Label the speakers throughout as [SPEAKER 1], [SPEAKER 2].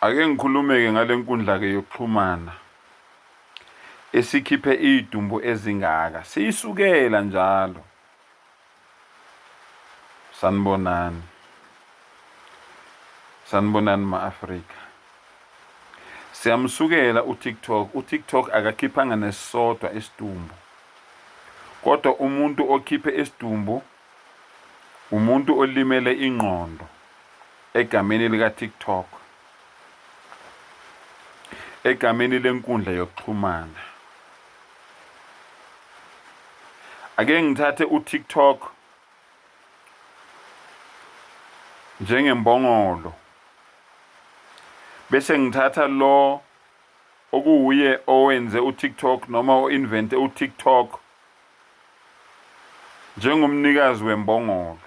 [SPEAKER 1] Ake ngikhulume-ke ngalenkundla ke yokuxhumana esikhiphe idumbu ezingaka siyisukela njalo. Sanibonani ma-Afrika. Siyamsukela uTikTok akakhiphanga nesisodwa isidumbu. Kodwa umuntu okhiphe isidumbu umuntu olimele ingqondo egameni lika-TikTok. Egameni lenkundla yokuxhumana. Ake ngithathe uTikTok njengembongolo. Bese ngithatha lo okuwuye owenze uTikTok noma o-invente uTikTok njengomnikazi wembongolo.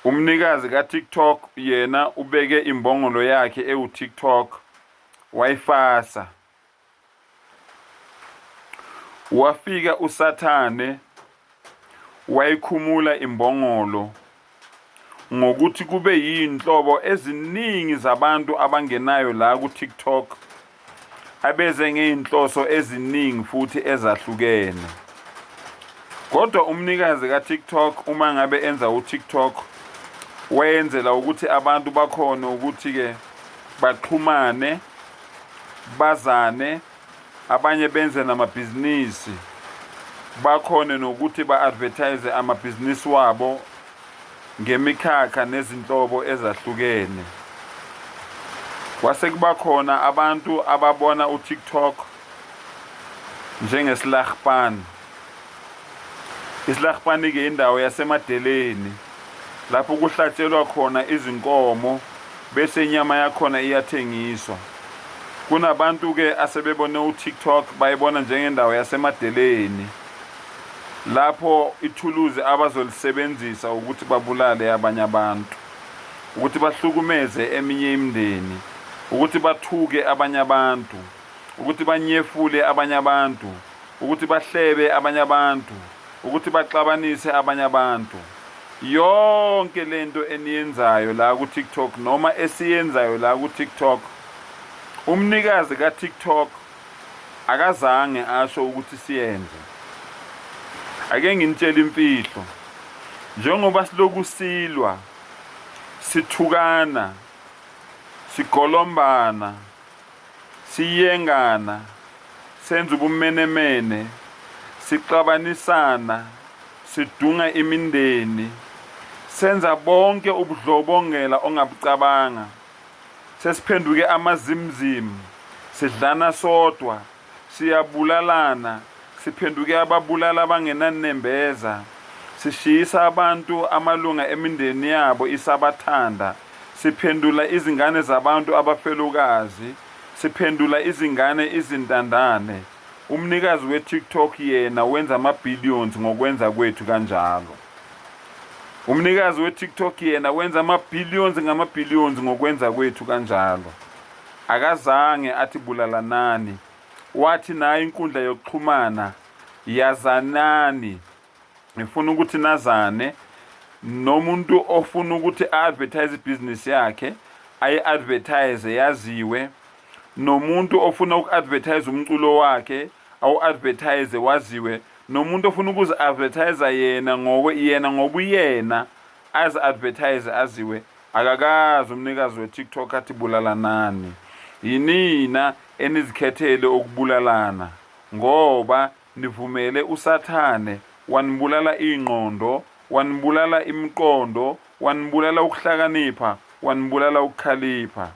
[SPEAKER 1] Umnikazi kaTikTok yena ubeke imbongolo yakhe ewu-TikTok wayifasa. Wafika uSathane wayikhumula imbongolo ngokuthi kube yinhlobo eziningi zabantu abangenayo la ku-TikTok abeze ngeinhloso eziningi futhi ezahlukene. Kodwa umnikazi kaTikTok uma ngabe enza uTikTok wayenzela ukuthi abantu bakhona ukuthi ke baxhumane, bazane, abanye benze namabhizinisi, bakhone nokuthi ba-advertise amabhizinisi wabo ngemikhakha nezinhlobo ezahlukene. Kwase kuba khona abantu ababona uTikTok njengesilahapani. Isilahapani ke indawo yasemadeleni lapho kuhlatshelwa khona izinkomo bese inyama yakhona iyathengiswa. Kunabantu ke asebebone uTikTok bayibona njengendawo yasemadeleni lapho ithuluzi abazolisebenzisa ukuthi babulale abanye abantu, ukuthi bahlukumeze eminye imindeni, ukuthi bathuke abanye abantu, ukuthi banyefule abanye abantu, ukuthi bahlebe abanye abantu, ukuthi baxabanise abanye abantu. Yonke lento eniyenzayo la ku-TikTok noma esiyenzayo la ku-TikTok, umnikazi ka-TikTok akazange asho ukuthi siyenze. Ake nginitshela imfihlo. Njengoba siloku silwa, sithukana, sigolombana, siyengana, senza ubumenemene, sixabanisana, sidunga imindeni, senza bonke ubudlobongela ongabucabanga. Sesiphenduke amazimzim, sidlana sodwa, siyabulalana, siphenduke ababulala abangenanembeza, sishisa abantu amalunga emindeni yabo isabathanda, siphendula izingane zabantu abafelokazi, siphendula izingane izintandane. Umnikazi we-TikTok yena wenza ama-billions ngokwenza kwethu kanjalo. Umnikazi we-TikTok yena wenza ama-billions ngama-billions ngokwenza kwethu kanjalo. Akazange athi bulalanani. Wathi nayo inkundla yokuxhumana yazanani. Ngifuna ukuthi nazane nomuntu ofuna ukuthi advertise business yakhe ayi-advertise yaziwe, nomuntu ofuna uku-advertise umculo wakhe awu-advertise waziwe, nomuntu ofuna ukuzi-advertise yena ngobuyena azi-advertise aziwe. Akakazi umnikazi we-TikTok athi bulalanani. Yinina enizikhethele ukubulalana ngoba nivumele uSathane wanibulala ingqondo, wanibulala imiqondo, wanibulala ukuhlakanipha, wanibulala ukukhalipha.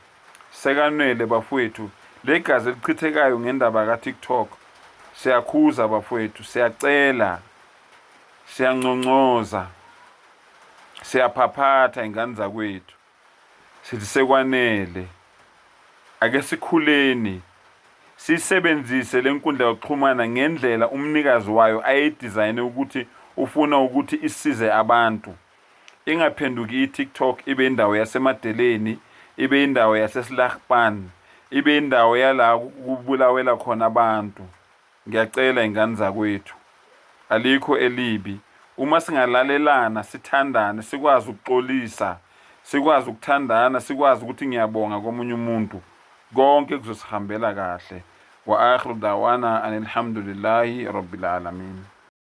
[SPEAKER 1] Sekanele bafowethu, legazi elichithekayo ngendaba ka-TikTok siyakhuza bafowethu, siyacela, siyanconcoza, siyaphaphatha ingane zakwethu. Sithi sekwanele. Ake sikhuleni sisebenzise lenkundla yokuxhumana ngendlela umnikazi wayo ayidizayine ukuthi ufuna ukuthi isize abantu. Ingaphenduki iTikTok ibe indawo yasemadeleni, ibe indawo yasesilahapani, ibe indawo yala kubulawela khona abantu. Ngiyacela ingane zakwethu, alikho elibi. Uma singalalelana, sithandane, sikwazi ukuxolisa, sikwazi ukuthandana, sikwazi ukuthi ngiyabonga komunye umuntu, konke kuzosihambela kahle. Wa akhiru dawana anilhamdulillahi rabbil alamin.